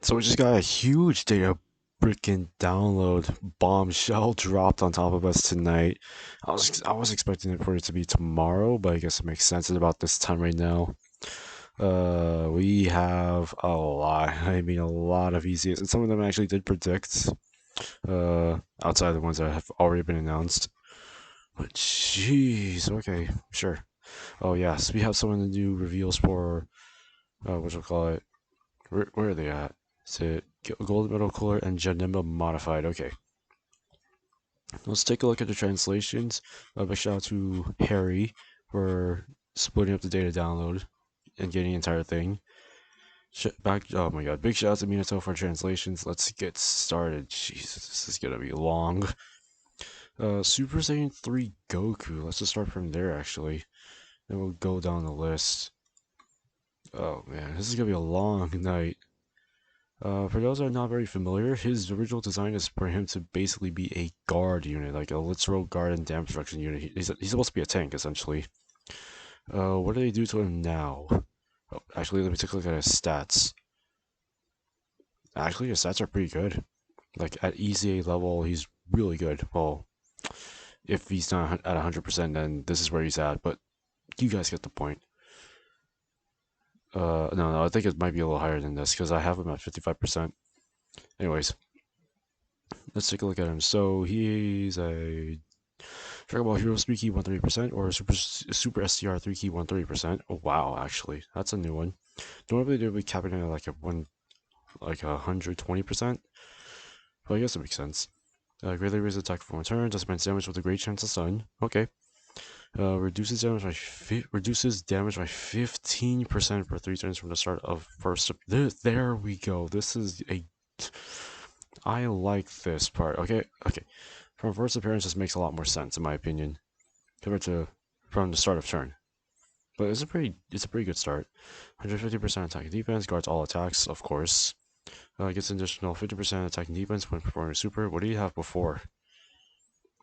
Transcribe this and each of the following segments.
So we just got a huge data freaking download bombshell dropped on top of us tonight. I was expecting it for it to be tomorrow, but I guess it makes sense at about this time right now. We have a lot. I mean, a lot of easiest, and some of them I actually did predict. Outside of the ones that have already been announced. But jeez, okay, sure. Oh yes, we have some of the new reveals for what you call it. Where are they at? Is it Gold Medal Cooler and Janimba Modified? Okay. Let's take a look at the translations. Big shout out to Harry for splitting up the data download and getting the entire thing. Oh my god, big shout out to Minato for translations. Let's get started. Jesus, this is gonna be long. Super Saiyan 3 Goku. Let's just start from there actually. And we'll go down the list. Oh man, this is gonna be a long night. For those that are not very familiar, his original design is for him to basically be a guard unit, like a literal guard and damage reduction unit. He's supposed to be a tank, essentially. What do they do to him now? Oh, actually, let me take a look at his stats. Actually, his stats are pretty good. Like, at EZA level, he's really good. Well, if he's not at 100%, then this is where he's at, but you guys get the point. No, I think it might be a little higher than this, because I have him at 55%. Anyways, let's take a look at him. So he's a Dragon Ball Heroes 3 key 130% or Super STR 3 key 130%. Oh wow, actually, that's a new one. Normally they'd be capping it at like 120%, but I guess it makes sense. Greatly raises attack for 1 turn, dispense damage with a great chance of stun. Okay. Reduces damage by 15% for 3 turns from the start of first. There we go. This is a. I like this part. Okay, okay. From first appearance, this makes a lot more sense in my opinion, compared to from the start of turn. But it's a pretty good start. 150% attack and defense, guards all attacks, of course. Gets an additional 50% attack and defense when performing super. What do you have before?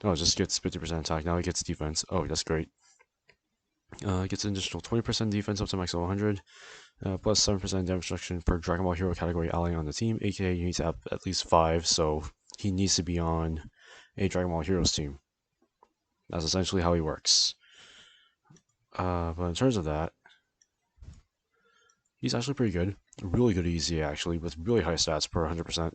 Oh, it just gets 50% attack. Now he gets defense. Oh, that's great. Gets an additional 20% defense up to max 100, plus 7% damage reduction per Dragon Ball Hero category ally on the team, aka you need to have at least 5, so he needs to be on a Dragon Ball Heroes team. That's essentially how he works. But in terms of that, he's actually pretty good. Really good EZ actually, with really high stats per 100%.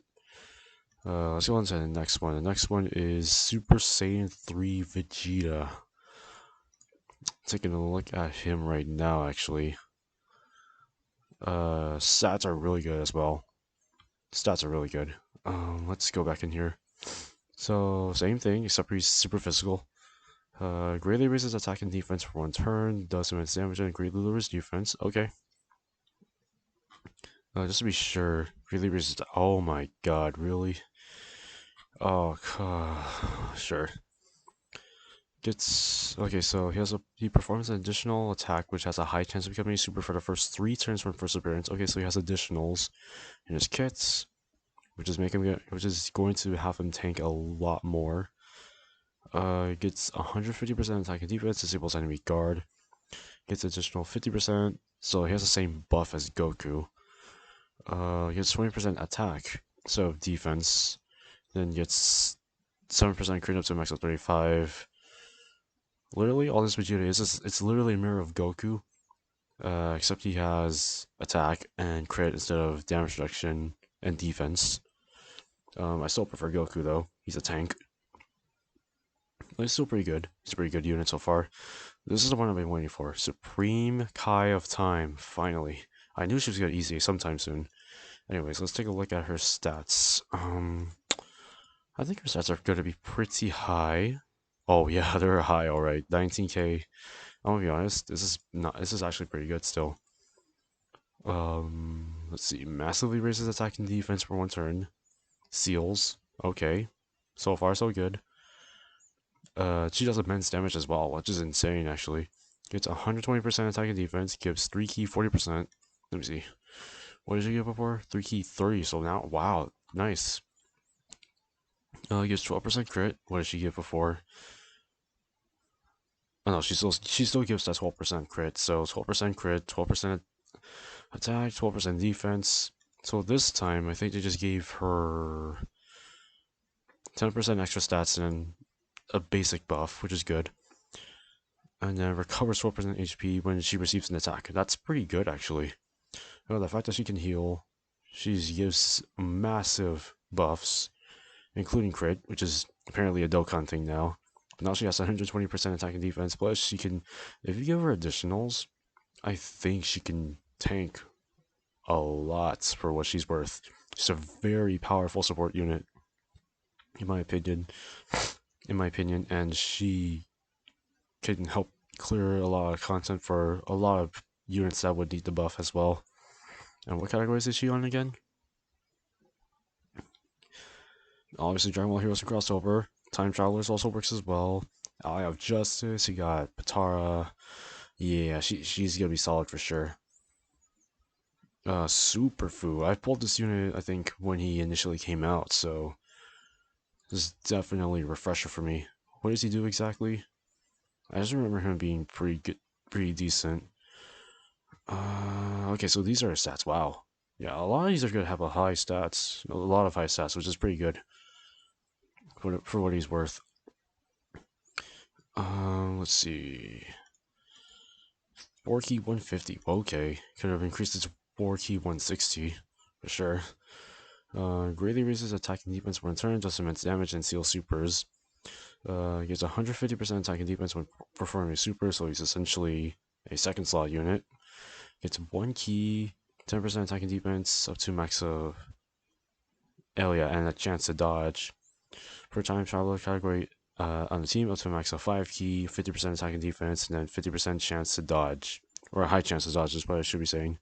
Let's go on to the next one. The next one is Super Saiyan 3 Vegeta. Taking a look at him right now, actually. Stats are really good as well. Stats are really good. Let's go back in here. So, same thing, except he's super physical. Greatly raises attack and defense for 1 turn, does immense damage and greatly lowers defense. Okay. Just to be sure, greatly raises. Oh my god, really? Oh, sure. Okay. So he performs an additional attack which has a high chance of becoming super for the first 3 turns from first appearance. Okay, so he has additionals in his kits, which is going to have him tank a lot more. Gets 150% attack and defense, disables enemy guard. Gets additional 50%, so he has the same buff as Goku. Gets 20% attack, so defense. Then gets 7% crit up to a max of 35. Literally, all this Vegeta it's literally a mirror of Goku, except he has attack and crit instead of damage reduction and defense. I still prefer Goku though. He's a tank. But he's still pretty good. He's a pretty good unit so far. This is the one I've been waiting for. Supreme Kai of Time. Finally. I knew she was gonna easy sometime soon. Anyways, let's take a look at her stats. I think her stats are gonna be pretty high. Oh yeah, they're high, alright. 19k. I'm gonna be honest, this is actually pretty good still. Let's see. Massively raises attack and defense for 1 turn. Seals. Okay. So far so good. She does immense damage as well, which is insane actually. Gets 120% attack and defense, gives 3 key 40%. Let me see. What did she get before? 3 key 30, so now, wow, nice. Gives 12% crit. What did she get before? Oh no, she still gives that 12% crit, so 12% crit, 12% attack, 12% defense. So this time, I think they just gave her 10% extra stats and a basic buff, which is good. And then recovers 4% HP when she receives an attack. That's pretty good, actually. Oh, the fact that she can heal, she gives massive buffs, including crit, which is apparently a Dokkan thing now. Now she has 120% attack and defense, plus she can, if you give her additionals, I think she can tank a lot for what she's worth. She's a very powerful support unit, in my opinion. And she can help clear a lot of content for a lot of units that would need the buff as well. And what categories is she on again? Obviously, Dragon Ball Heroes and Crossover. Time Travelers also works as well. Eye of Justice. You got Patara. Yeah, she's gonna be solid for sure. Superfu. I pulled this unit, I think, when he initially came out, so this is definitely a refresher for me. What does he do exactly? I just remember him being pretty good, pretty decent. Okay, so these are his stats. Wow. Yeah, a lot of these are gonna have a high stats, a lot of high stats, which is pretty good for what he's worth. Let's see. 4 key 150. Okay, could have increased it to 4 key 160 for sure. Greatly raises attack and defense when turn, does immense damage, and seals supers. Gives 150% attack and defense when performing a super, so he's essentially a second slot unit. Gets 1 key, 10% attack and defense, up to max of. Oh yeah, and a chance to dodge. Per time traveler category on the team, up to a max of 5 key, 50% attack and defense, and then 50% chance to dodge. Or a high chance to dodge is what I should be saying.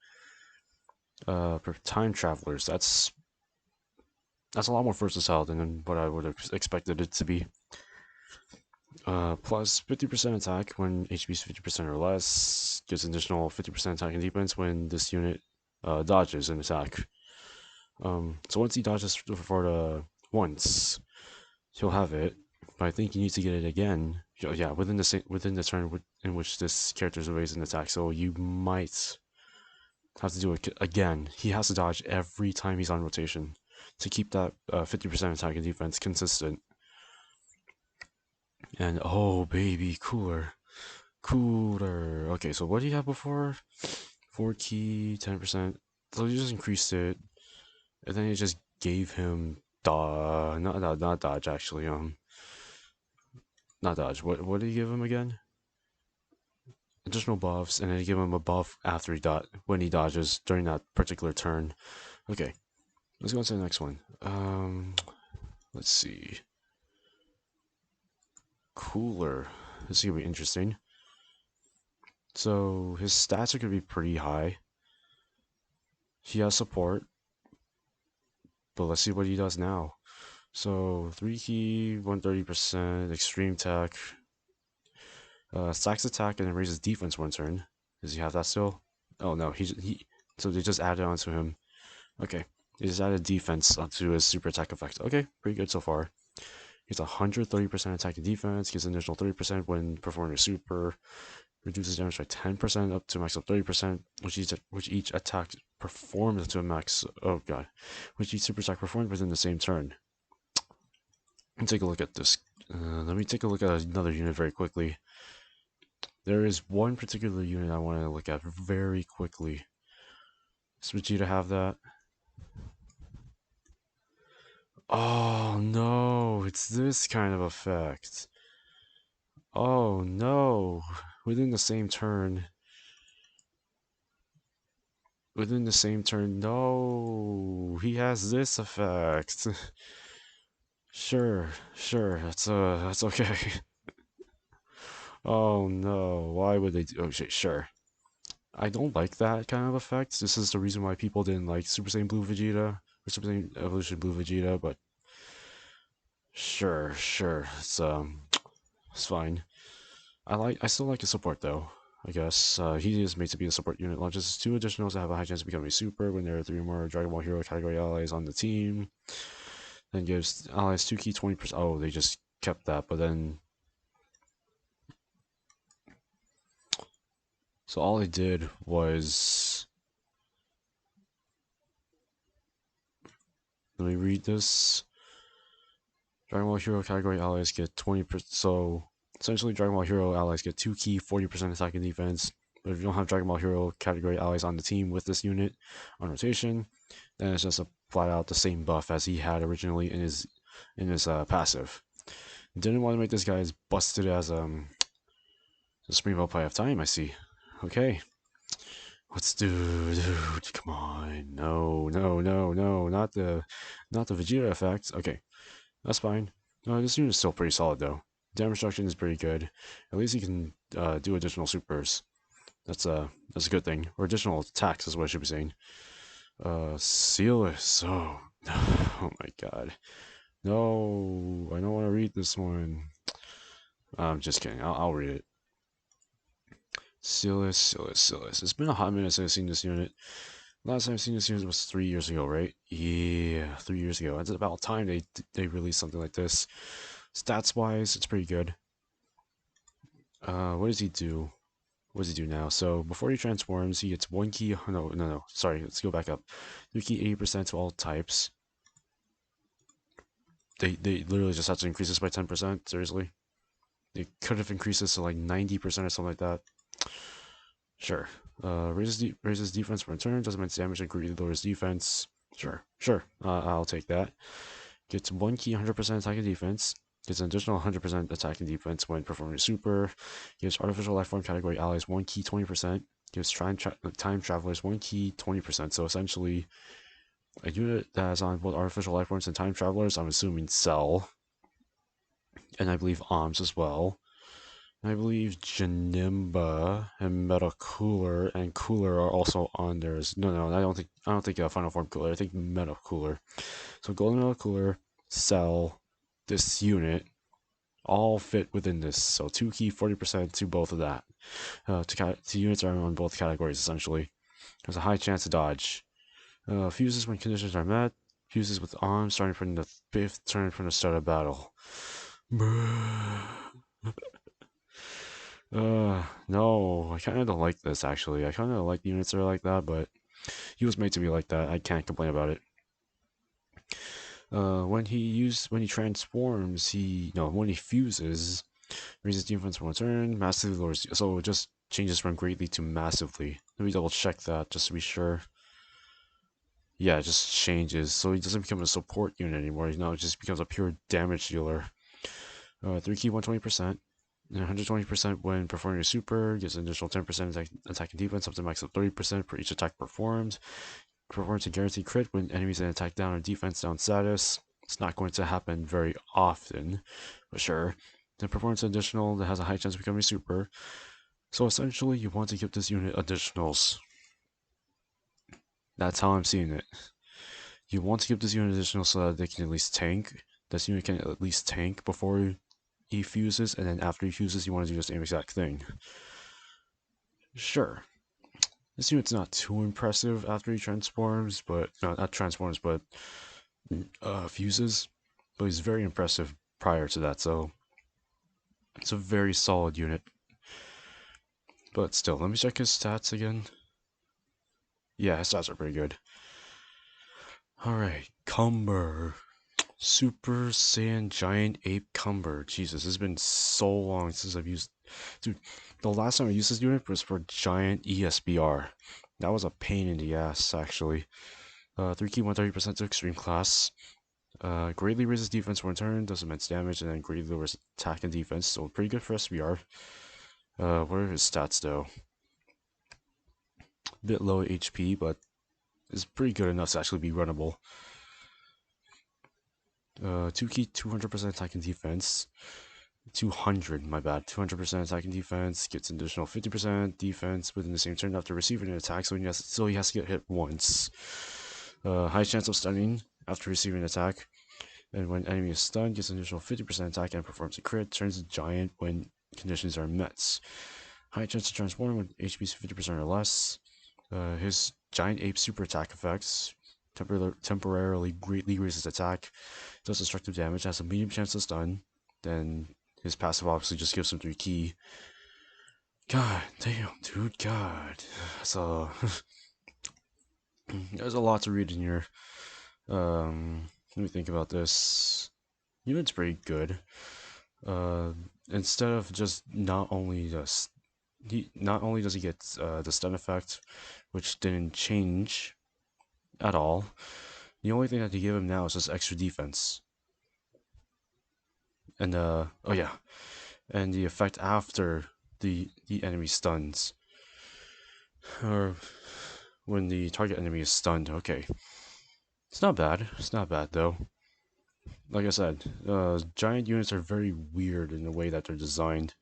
Per time travelers, that's a lot more versatile than what I would have expected it to be. Plus 50% attack when HP is 50% or less. Gives additional 50% attack and defense when this unit dodges an attack. So once he dodges for the once, he'll have it. But I think you need to get it again. Yeah, within the turn in which this character is raised an attack. So you might have to do it again. He has to dodge every time he's on rotation to keep that 50% attack and defense consistent. And oh baby, cooler. Okay, so what do you have before? 4 key, 10%. So you just increased it, and then you just gave him not dodge actually. Not dodge. What did you give him again? Additional buffs, and then you give him a buff after when he dodges during that particular turn. Okay, let's go on to the next one. Let's see. Cooler. This is gonna be interesting. So his stats are gonna be pretty high. He has support, but let's see what he does now. So 3 key, 130%, extreme tech, stacks attack, and then raises defense one turn. Does he have that still? Oh no, he. So they just added onto him. Okay, they just added defense onto his super attack effect. Okay, pretty good so far. He's 130% attack and defense. Gets an additional 30% when performing a super. Reduces damage by 10% up to a max of 30%, which each attack performs to a max. Oh god, which each super attack performs within the same turn. Let me take a look at this. Let me take a look at another unit very quickly. There is one particular unit I want to look at very quickly. Does Vegeta have that? Oh no, it's this kind of effect. Oh no, within the same turn. Within the same turn, no, he has this effect. Sure, that's okay. Oh no, why would they do? Oh shit, sure. I don't like that kind of effect. This is the reason why people didn't like Super Saiyan Blue Vegeta or Super Saiyan Evolution Blue Vegeta, but sure, it's fine. I still like his support though. I guess he is made to be a support unit. Launches 2 additionals that have a high chance of becoming super when there are 3 or more Dragon Ball Hero category allies on the team. Then gives allies 2 key 20%. Oh, they just kept that, but then. So all I did was. Let me read this. Dragon Ball Hero category allies get 20%. So essentially, Dragon Ball Hero allies get 2 key, 40% attack and defense. But if you don't have Dragon Ball Hero category allies on the team with this unit on rotation, then it's just a flat out the same buff as he had originally in his passive. Didn't want to make this guy as busted as the Springville play of time. I see. Okay, let's do, dude. Come on, no, no, no, no, not the Vegeta effect. Okay, that's fine. This unit is still pretty solid though. Damage reduction is pretty good. At least he can do additional supers. That's a good thing. Or additional attacks is what I should be saying. Sealus. Oh, oh my god. No, I don't want to read this one. I'm just kidding. I'll read it. Silas. It's been a hot minute since I've seen this unit. Last time I've seen this unit was 3 years ago, right? Yeah, 3 years ago. It's about time they released something like this. Stats wise, it's pretty good. What does he do? What does he do now? So before he transforms, he gets 1 key. No. Sorry, let's go back up. 3 key 80% to all types. They literally just have to increase this by 10%. Seriously, they could have increased this to like 90% or something like that. Sure. Raises defense per turn, doesn't make damage and greatly lowers defense. Sure. I'll take that. Gets 1 key 100% attack and defense. Gets an additional 100% attack and defense when performing super. Gives artificial life form category allies 1 key 20%. Gives time travelers 1 key 20%. So essentially, a unit that is on both artificial life forms and time travelers, I'm assuming Cell. And I believe Arms as well. I believe Janimba and Metal Cooler and Cooler are also on there. No, I don't think Final Form Cooler. I think Metal Cooler. So Golden Metal Cooler, Cell, this unit, all fit within this. So 2 key, 40% to both of that. To units are on both categories essentially. There's a high chance to dodge. Fuses when conditions are met. Fuses with arms starting from the 5th turn from the start of battle. No, I kind of don't like this actually. I kind of like the units that are like that, but he was made to be like that. I can't complain about it. When he transforms, when he fuses, raises defense for one turn, massively lowers. So it just changes from greatly to massively. Let me double check that just to be sure. Yeah, it just changes. So he doesn't become a support unit anymore. It just becomes a pure damage dealer. 3 key 120%. 120% when performing a super, gets an additional 10% attack and defense up to max of 30% for each attack performed. Performs a guaranteed crit when enemies in attack down or defense down status. It's not going to happen very often, but sure. Then performs an additional that has a high chance of becoming super. So essentially, you want to give this unit additionals. That's how I'm seeing it. You want to give this unit additionals so that they can at least tank. This unit can at least tank before he fuses, and then after he fuses, you want to do the same exact thing. Sure. This unit's not too impressive after he transforms, but not transforms, but fuses. But he's very impressive prior to that, so it's a very solid unit. But still, let me check his stats again. Yeah, his stats are pretty good. Alright, Cumber. Super Saiyan Giant Ape Cumber. Jesus, it's been so long since I've used... Dude, the last time I used this unit was for Giant ESBR. That was a pain in the ass, actually. 3 key 130% to extreme class. Greatly raises defense for one turn, does immense damage, and then greatly lowers attack and defense, so pretty good for SBR. What are his stats though? A bit low HP, but it's pretty good enough to actually be runnable. 2 key 200% attack and defense. 200, my bad. 200% attack and defense, gets an additional 50% defense within the same turn after receiving an attack, so he has to get hit once. High chance of stunning after receiving an attack, and when enemy is stunned, gets an additional 50% attack and performs a crit, turns giant when conditions are met. High chance to transform when HP is 50% or less. His giant ape super attack effects temporarily greatly raises attack, does destructive damage, has a medium chance to stun, then his passive obviously just gives him 3 key. God damn, dude, God. So there's a lot to read in here. Let me think about this. Unit's pretty good. Uh, Instead of just not only does he get the stun effect, which didn't change at all. The only thing that they give him now is just extra defense. And oh yeah, and the effect after the enemy stuns, or when the target enemy is stunned. Okay, it's not bad. It's not bad though. Like I said, giant units are very weird in the way that they're designed,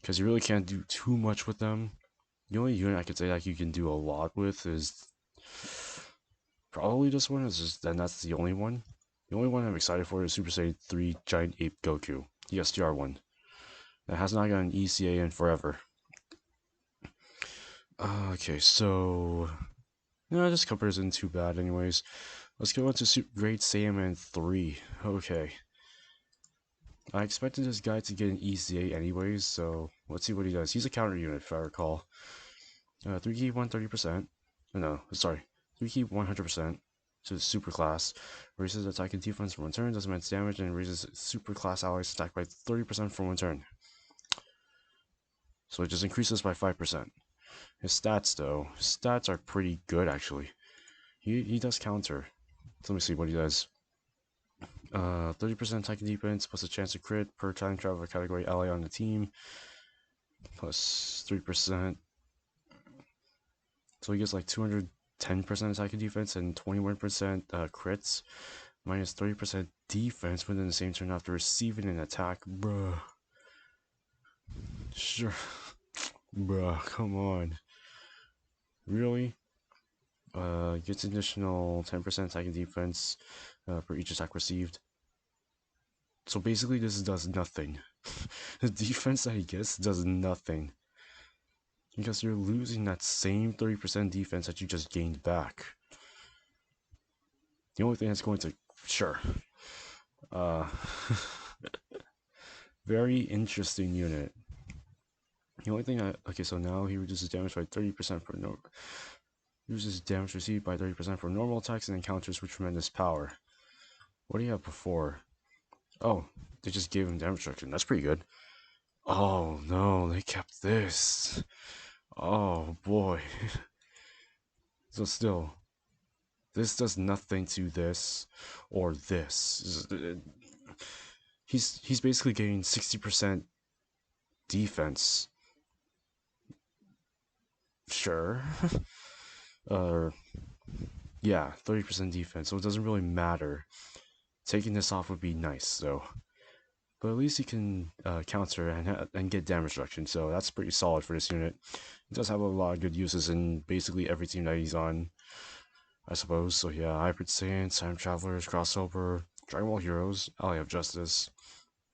because you really can't do too much with them. The only unit I could say that you can do a lot with is probably this one. And that's the only one. The only one I'm excited for is Super Saiyan 3 Giant Ape Goku, the STR one. That has not gotten ECA in forever. Okay, so no, this cover isn't too bad, anyways. Let's go on to Great Saiyaman 3. Okay, I expected this guy to get an ECA anyways, so let's see what he does. He's a counter unit, if I recall. 3 key 130%. No, sorry, 3 key 100% to the super class. Raises attack and defense for 1 turn, does immense damage, and raises super class allies attack by 30% for 1 turn. So it just increases by 5%. His stats, though, his stats are pretty good, actually. He does counter. So let me see what he does. 30% attack and defense, plus a chance to crit per time travel category ally on the team, plus 3%. So he gets like 210% attack and defense and 21% crits, minus 30% defense within the same turn after receiving an attack. Bruh. Sure. Bruh, come on. Really? Gets additional 10% attack and defense for each attack received. So basically this does nothing. The defense that he gets does nothing. Because you're losing that same 30% defense that you just gained back. The only thing that's going to... Sure. Very interesting unit. The only thing okay, so now he reduces damage by 30% for no... Reduces damage received by 30% for normal attacks and encounters with tremendous power. What do you have before? Oh, they just gave him damage reduction. That's pretty good. Oh no, they kept this. Oh boy. So still, this does nothing to this or this. He's basically getting 60% defense. Sure. Yeah, 30% defense, so it doesn't really matter. Taking this off would be nice, though. But at least he can counter and get damage reduction, so that's pretty solid for this unit. It does have a lot of good uses in basically every team that he's on, I suppose. So yeah, Hybrid Saiyans, Time Travelers, Crossover, Dragon Ball Heroes, Ally of Justice.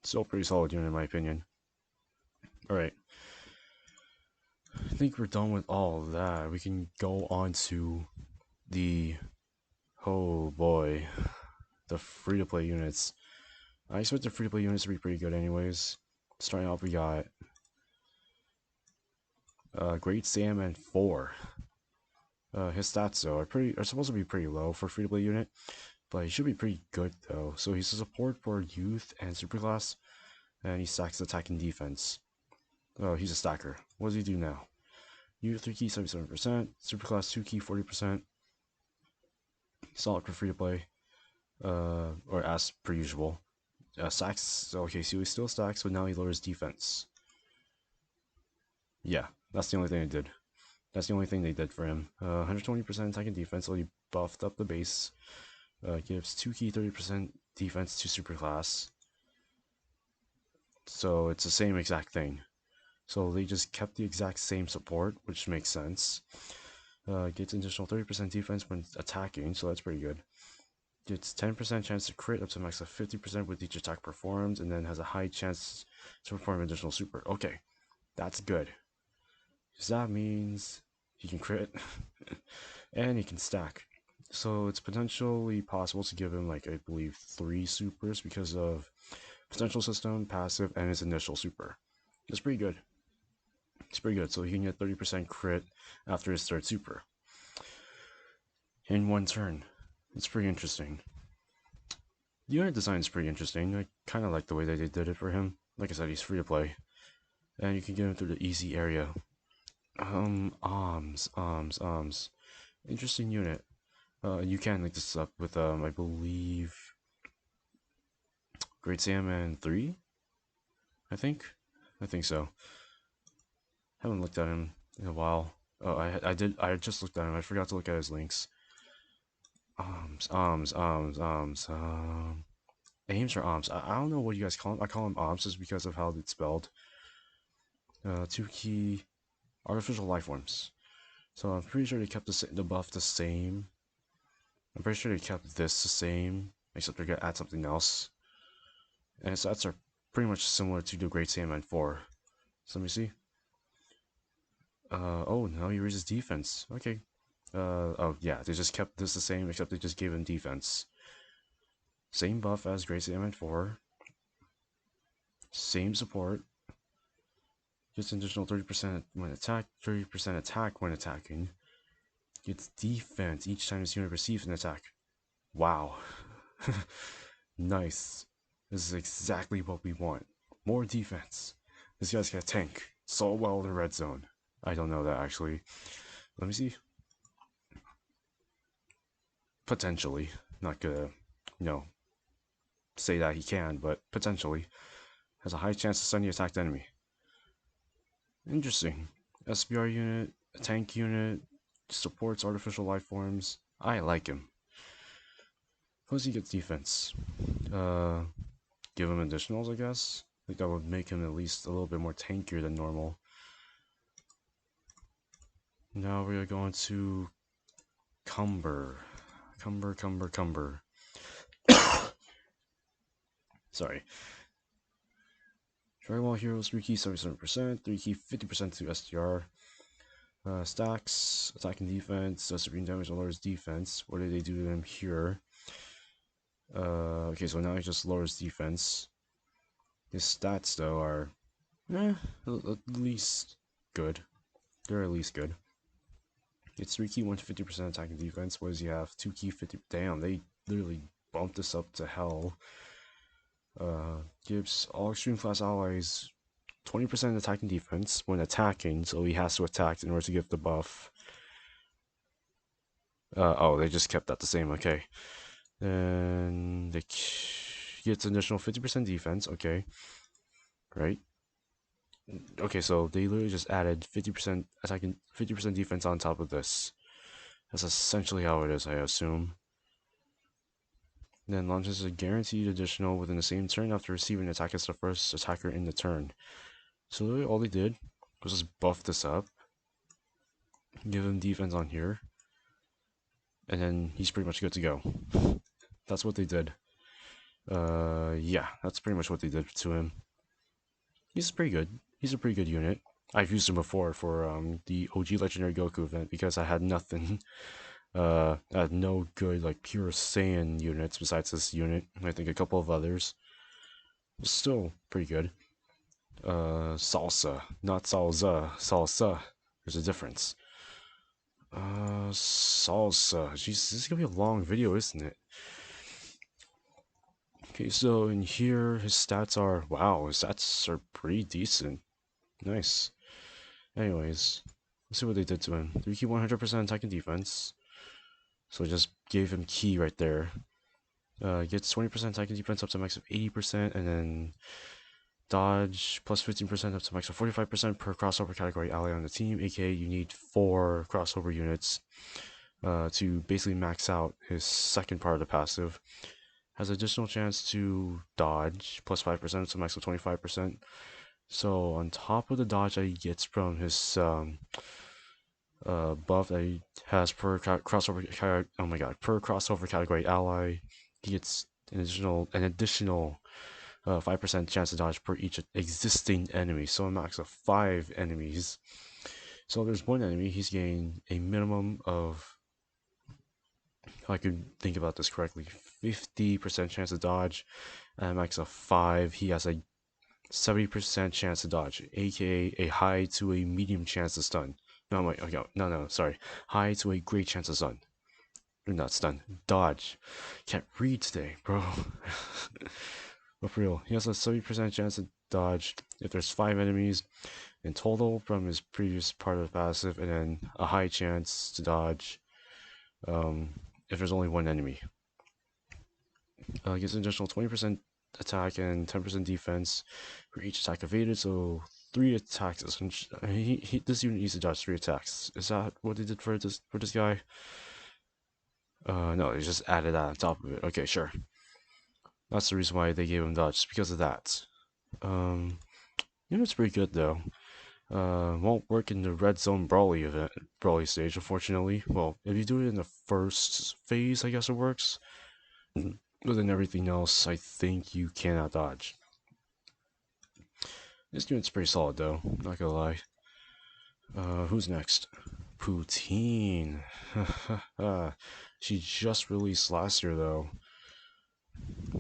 Still pretty solid unit in my opinion. Alright. I think we're done with all of that. We can go on to the... Oh boy. The free-to-play units. I expect the free-to-play units to be pretty good anyways. Starting off, we got Great Saiyaman 4. His stats though are supposed to be pretty low for free-to-play unit, but he should be pretty good though. So he's a support for youth and superclass, and he stacks attack and defense. Oh, he's a stacker. What does he do now? Youth 3 key 77%, superclass 2 key 40%. Solid for free-to-play, or as per usual. Stacks, okay, so he still stacks, but now he lowers defense. Yeah, that's the only thing I did. That's the only thing they did for him. 120% attack and defense, so he buffed up the base. Gives 2 key 30% defense to superclass. So it's the same exact thing. So they just kept the exact same support, which makes sense. Gets additional 30% defense when attacking, so that's pretty good. Gets 10% chance to crit up to max of 50% with each attack performed, and then has a high chance to perform additional super. Okay, that's good. Because that means he can crit, and he can stack. So it's potentially possible to give him, like, I believe 3 supers because of potential system, passive, and his initial super. That's pretty good. It's pretty good, so he can get 30% crit after his third super. In 1 turn. It's pretty interesting. The unit design is pretty interesting. I kind of like the way that they did it for him. Like I said, he's free to play, and you can get him through the easy area. Arms. Interesting unit. You can link this up with I believe Great Saiyaman 3. I think so. Haven't looked at him in a while. Oh, I did. I just looked at him. I forgot to look at his links. Arms. Aims or arms? I don't know what you guys call him. I call him arms just because of how it's spelled. 2 key artificial life forms. So I'm pretty sure they kept the buff the same. I'm pretty sure they kept this the same, except they're gonna add something else. And his stats are pretty much similar to the Great Saiyaman 4. So let me see. Oh, now he raises defense. Okay. Oh yeah, they just kept this the same, except they just gave him defense. Same buff as Great Saiyaman 4. Same support. Gets an additional 30% when attack, 30% attack when attacking. Gets defense each time this unit receives an attack. Wow. Nice. This is exactly what we want. More defense. This guy's got a tank. So well in the red zone. I don't know that actually. Let me see. Potentially. Not gonna, say that he can, but potentially. Has a high chance to stun the attacked enemy. Interesting. SBR unit, a tank unit, supports artificial life forms. I like him. Plus he gets defense. Give him additionals, I guess. I think that would make him at least a little bit more tankier than normal. Now we are going to Cumber. Cumber. Sorry. Dragon Ball Heroes 3 key 77%, 3 key 50% to SDR. Stacks, attack and defense, does supreme damage and lowers defense. What did they do to them here? Okay, so now he just lowers defense. His stats, though, are at least good. They're at least good. It's 3 key 150% attack and defense. What does he have? 2 key 50. Damn, they literally bumped this up to hell. Gives all extreme class allies 20% attack and defense when attacking, so he has to attack in order to get the buff. Oh, they just kept that the same, okay. Then they gets an additional 50% defense, okay. Right? Okay, so they literally just added 50% attack and 50% defense on top of this. That's essentially how it is, I assume. Then launches a guaranteed additional within the same turn after receiving an attack as the first attacker in the turn. So literally all they did was just buff this up, give him defense on here, and then he's pretty much good to go. That's what they did. Yeah, that's pretty much what they did to him. He's pretty good. He's a pretty good unit. I've used him before for the OG Legendary Goku event because I had nothing. I had no good like pure Saiyan units besides this unit. I think a couple of others. But still pretty good. Salsa, not salsa. Salsa. There's a difference. Salsa. Jeez, this is gonna be a long video, isn't it? Okay, so in here, his stats are, wow, his stats are pretty decent. Nice. Anyways, let's see what they did to him. 3 key 100% attack and defense. So just gave him key right there. Gets 20% attack and defense up to a max of 80%, and then dodge plus 15% up to a max of 45% per crossover category ally on the team, aka you need 4 crossover units to basically max out his second part of the passive. Has additional chance to dodge plus 5% to max of 25%. So on top of the dodge that he gets from his buff that he has per crossover category ally, he gets an additional 5% chance to dodge per each existing enemy. So a max of 5 enemies. So there's one enemy, he's getting a minimum of, if I could think about this correctly, 50% chance to dodge, and a max of 5, he has a 70% chance to dodge, aka a high to a medium chance to stun. No, sorry. High to a great chance to stun. Or not stun. Dodge. Can't read today, bro. But for real, he has a 70% chance to dodge if there's 5 enemies in total from his previous part of the passive, and then a high chance to dodge if there's only 1 enemy. Gets an additional 20% attack and 10% defense for each attack evaded, so 3 attacks. This unit needs to dodge 3 attacks. Is that what they did for this guy? No, they just added that on top of it. Okay, sure. That's the reason why they gave him dodge, because of that. Unit's pretty good though. Won't work in the red zone brawly stage, unfortunately. Well, if you do it in the first phase, I guess it works. But then everything else, I think you cannot dodge. This unit's pretty solid though, not gonna lie. Who's next? Poutine. She just released last year though.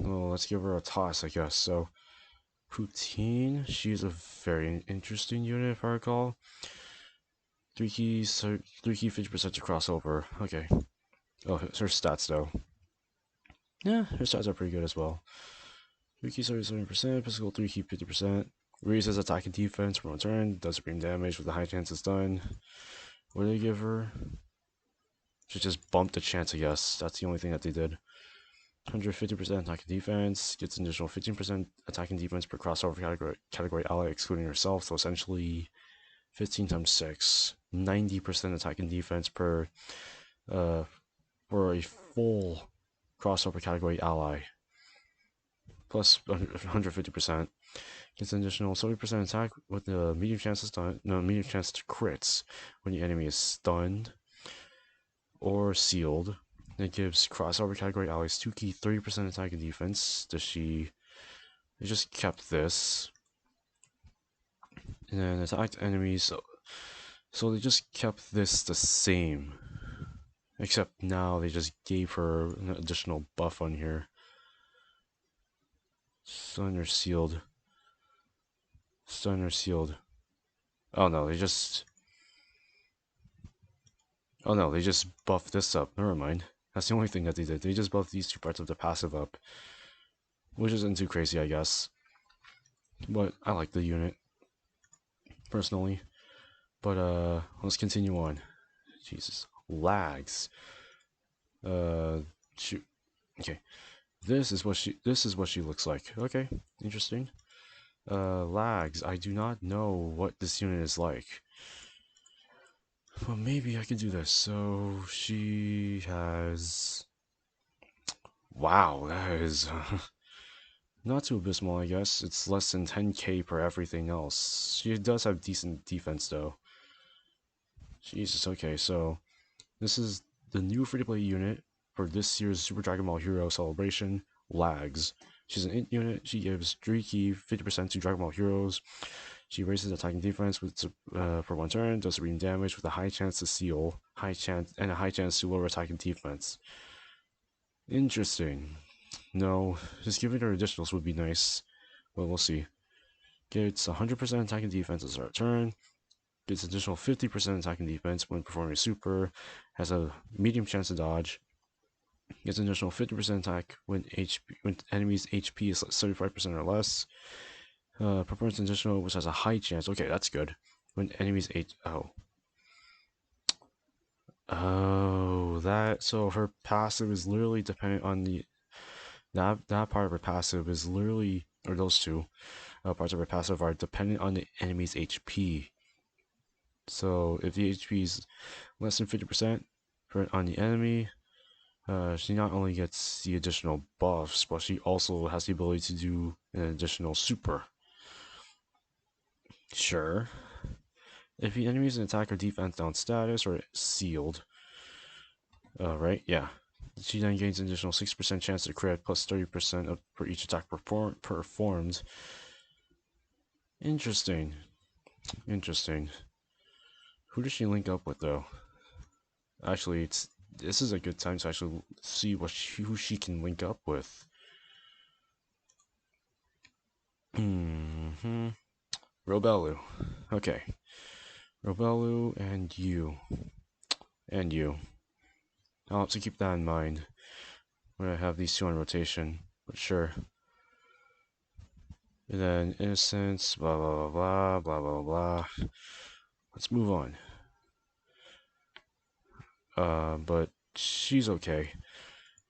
Oh, let's give her a toss, I guess. So, Poutine, she's a very interesting unit if I recall. 3 keys, so 3 key 50% to crossover. Okay. Oh, her stats though. Yeah, her stats are pretty good as well. 3 key 77%, physical 3 key 50%. Raises attack and defense for one turn, does supreme damage with a high chance it's done. What did they give her? She just bumped the chance, I guess. That's the only thing that they did. 150% attack and defense, gets an additional 15% attack and defense per crossover category ally excluding herself, so essentially 15 times 6. 90% attack and defense per for a full crossover category ally. Plus 150%. Gets an additional 70% attack with the medium chance to crits when the enemy is stunned or sealed. It gives crossover category allies 2 key 30% attack and defense. They just kept this. And then attacked enemies, so they just kept this the same. Except now they just gave her an additional buff on here. Stun or sealed. Stun or sealed. Oh no, they just buffed this up. Never mind. That's the only thing that they did. They just buffed these 2 parts of the passive up. Which isn't too crazy, I guess. But I like the unit. Personally. But let's continue on. Jesus. Lags. Shoot. Okay. This is what she looks like. Okay, interesting. Lags. I do not know what this unit is like. Well, maybe I can do this. So she has. Wow, that is not too abysmal, I guess. It's less than 10k per everything else. She does have decent defense though. Jesus. Okay, so this is the new free-to-play unit for this year's Super Dragon Ball Hero celebration. Lags. She's an int unit. She gives 3 key 50% to Dragon Ball Heroes. She raises attack and defense for 1 turn, does supreme damage with a high chance to seal, a high chance to lower attack and defense. Interesting. No, just giving her additionals would be nice, but we'll see. Gets 100% attack and defense at start turn. Gets additional 50% attack and defense when performing super. Has a medium chance to dodge. Gets an additional 50% attack when enemy's HP is 75% or less. Performance additional, which has a high chance. Okay, that's good. When enemies so her passive is literally dependent on that part of her passive is literally, or those 2 parts of her passive are dependent on the enemy's HP. So if the HP is less than 50% on the enemy, she not only gets the additional buffs, but she also has the ability to do an additional super. Sure. If the enemy is an attack or defense down status or sealed, right? Yeah. She then gains an additional 6% chance to crit plus 30% for each attack performed. Interesting. Interesting. Who does she link up with though? Actually, this is a good time to actually see who she can link up with. Robelu. Okay. Robelu and you. And you. I'll have to keep that in mind when I have these two on rotation. But sure. And then Innocence, blah blah blah blah blah blah blah. Let's move on. But she's okay.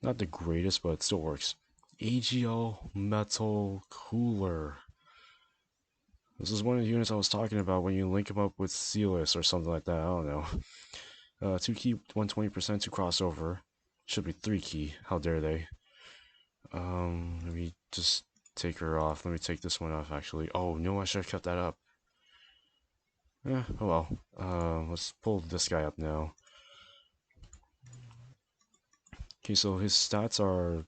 Not the greatest, but it still works. AGL Metal Cooler. This is one of the units I was talking about when you link them up with Sealess or something like that. I don't know. 2 key, 120% to crossover. Should be 3 key. How dare they? Let me just take her off. Let me take this one off actually. Oh no, I should have kept that up. Oh well. Let's pull this guy up now. Okay, so his stats are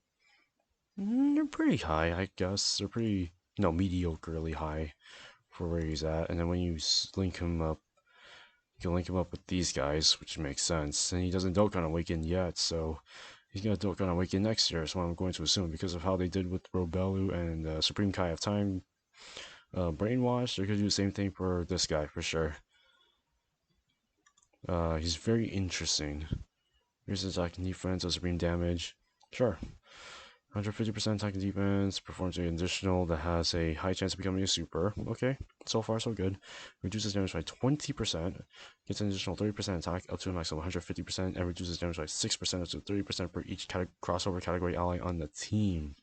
they're pretty high, I guess. They're pretty mediocrely high for where he's at. And then when you link him up, you can link him up with these guys, which makes sense. And he doesn't Dokkan Awaken yet, so he's gonna Dokkan Awaken next year. Is what I'm going to assume because of how they did with Robelu and Supreme Kai of Time. Brainwash. They're gonna do the same thing for this guy for sure. He's very interesting. Here's his attack and defense, does supreme damage. Sure. 150% attack and defense, performs an additional that has a high chance of becoming a super. Okay, so far so good. Reduces damage by 20%, gets an additional 30% attack up to a max of 150%, and reduces damage by 6% up to 30% per each crossover category ally on the team.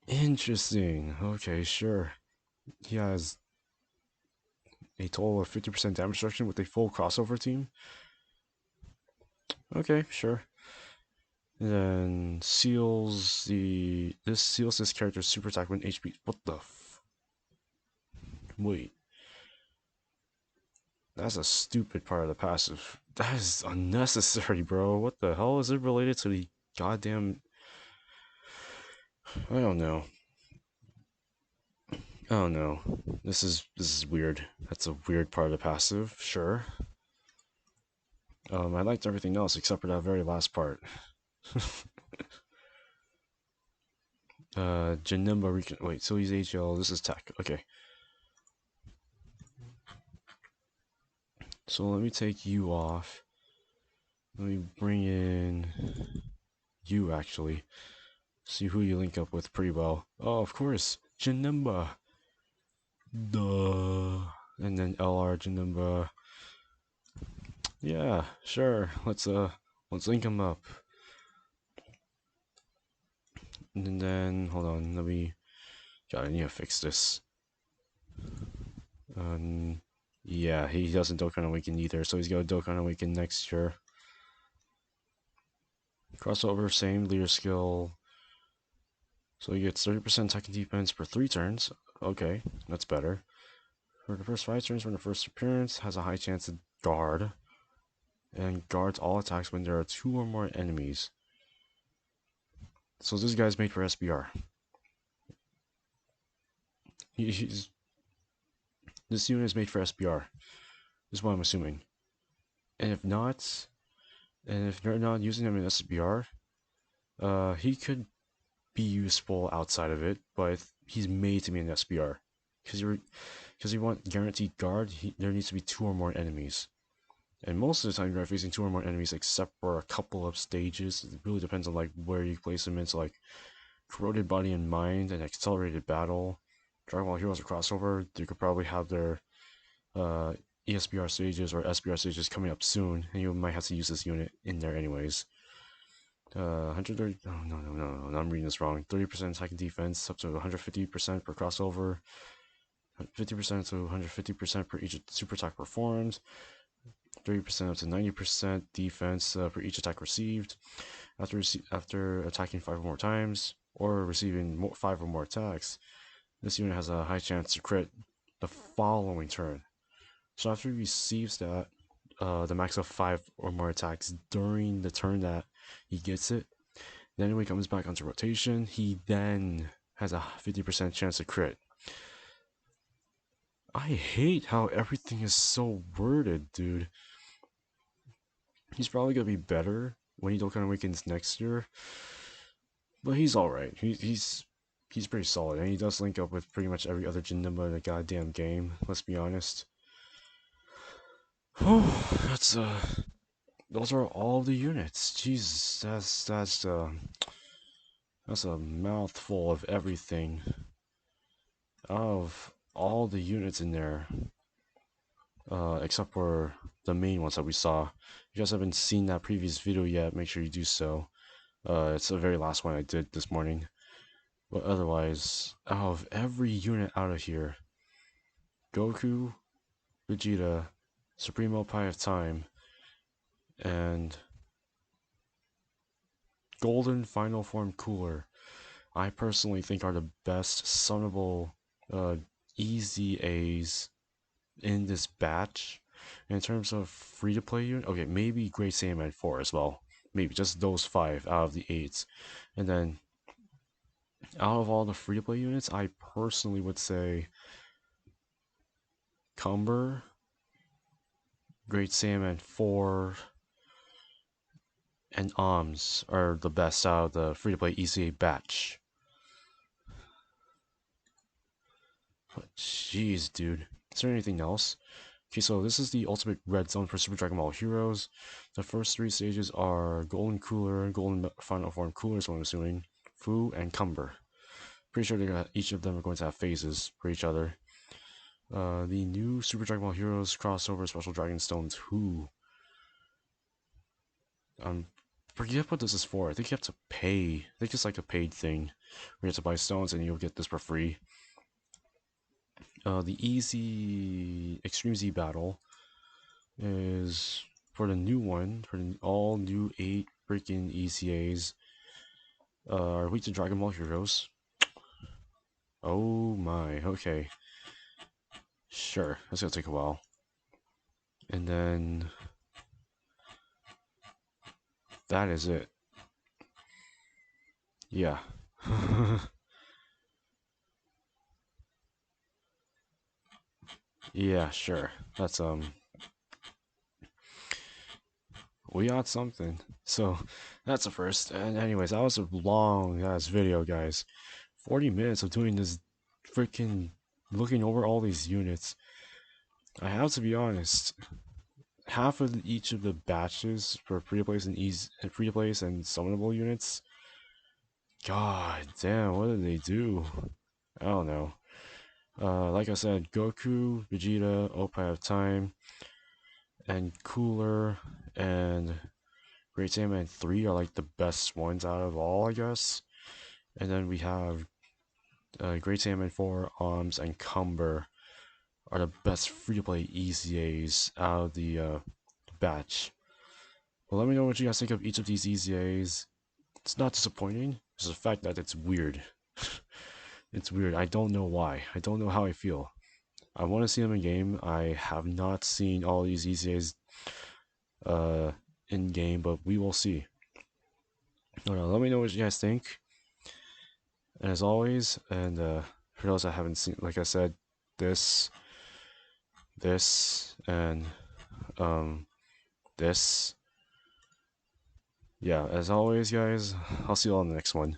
Interesting. Okay, sure. He has a total of 50% damage reduction with a full crossover team. Okay, sure. And then this seals this character's super attack when HP. What the wait. That's a stupid part of the passive. That is unnecessary, bro. What the hell is it related to the goddamn I don't know. I don't know. This is weird. That's a weird part of the passive, sure. I liked everything else except for that very last part. Janimba wait, so he's HL, this is tech. Okay. So let me take you off. Let me bring in you actually. See who you link up with pretty well. Oh, of course, Janimba. Duh. And then LR Janimba. Yeah, sure. Let's link them up. And then hold on, I need to fix this. Yeah, he doesn't Dokkan Awaken either, so he's got a Dokkan Awaken next year. Crossover, same leader skill. So he gets 30% attack and defense per 3 turns. Okay, that's better. For the first 5 turns from the first appearance, has a high chance to guard. And guards all attacks when there are 2 or more enemies. So this guy's made for SBR. This unit is made for SBR. Is what I'm assuming. And if not, and if they're not using him in SBR, he could be useful outside of it, but he's made to be an SBR. Because you want guaranteed guard, there needs to be 2 or more enemies. And most of the time you're facing 2 or more enemies except for a couple of stages. It really depends on like where you place them into like Corroded Body and Mind and Accelerated Battle. Dragon Ball Heroes or crossover, you could probably have their ESBR stages or SBR stages coming up soon, and you might have to use this unit in there anyways. 130. Oh no! I'm reading this wrong. 30% attack and defense, up to 150% per crossover. 50% to 150% per each super attack performed. 30% up to 90% defense for each attack received. After attacking 5 or more times, or receiving 5 or more attacks, this unit has a high chance to crit the following turn. So after he receives that, the max of 5 or more attacks during the turn that he gets it, then when he comes back onto rotation, he then has a 50% chance to crit. I hate how everything is so worded, dude. He's probably gonna be better when he Dokkan Awakens next year, but he's alright. He's pretty solid, and he does link up with pretty much every other Jinimba in the goddamn game, let's be honest. Oh, those are all the units. Jesus, that's a mouthful of everything. Out of all the units in there, except for the main ones that we saw. If you guys haven't seen that previous video yet, make sure you do so. It's the very last one I did this morning. But otherwise, out of every unit out of here, Goku, Vegeta, Supremo Pie of Time, and Golden Final Form Cooler, I personally think are the best summable easy A's in this batch. In terms of free to play unit, okay, maybe Great Saiyaman 4 as well. Maybe just those 5 out of the 8. And then out of all the free to play units, I personally would say Cumber, Great Saiyaman 4, and Arms are the best out of the free to play ECA batch. But jeez, dude. Is there anything else? Okay, so this is the ultimate red zone for Super Dragon Ball Heroes. The first 3 stages are Golden Cooler, Golden Final Form Cooler, so I'm assuming, Fu, and Cumber. Pretty sure each of them are going to have phases for each other. The new Super Dragon Ball Heroes crossover Special Dragon Stone 2. Forget what this is for. I think you have to pay. I think it's like a paid thing where you have to buy stones and you'll get this for free. The easy Extreme Z battle is for the new one, for the all new 8 freaking ECAs. Are weak to Dragon Ball Heroes. Oh my, okay. Sure, that's gonna take a while. And then that is it. Yeah. Yeah, sure. That's we got something. So that's the first. And anyways, that was a long ass video, guys. 40 minutes of doing this freaking looking over all these units. I have to be honest, half of each of the batches for free to place and free to place and summonable units. God damn, what did they do? I don't know. Like I said, Goku, Vegeta, Oppa of Time, and Cooler, and Great Saiyaman 3 are like the best ones out of all, I guess. And then we have Great Saiyaman 4, Arms, and Cumber are the best free-to-play EZAs out of the batch. Well, let me know what you guys think of each of these EZAs. It's not disappointing, it's the fact that it's weird. It's weird, I don't know why. I don't know how I feel. I want to see them in game. I have not seen all these EZAs in game, but we will see. Let me know what you guys think. And as always, and for those that haven't seen, like I said, this, and this. Yeah, as always, guys, I'll see you all in the next one.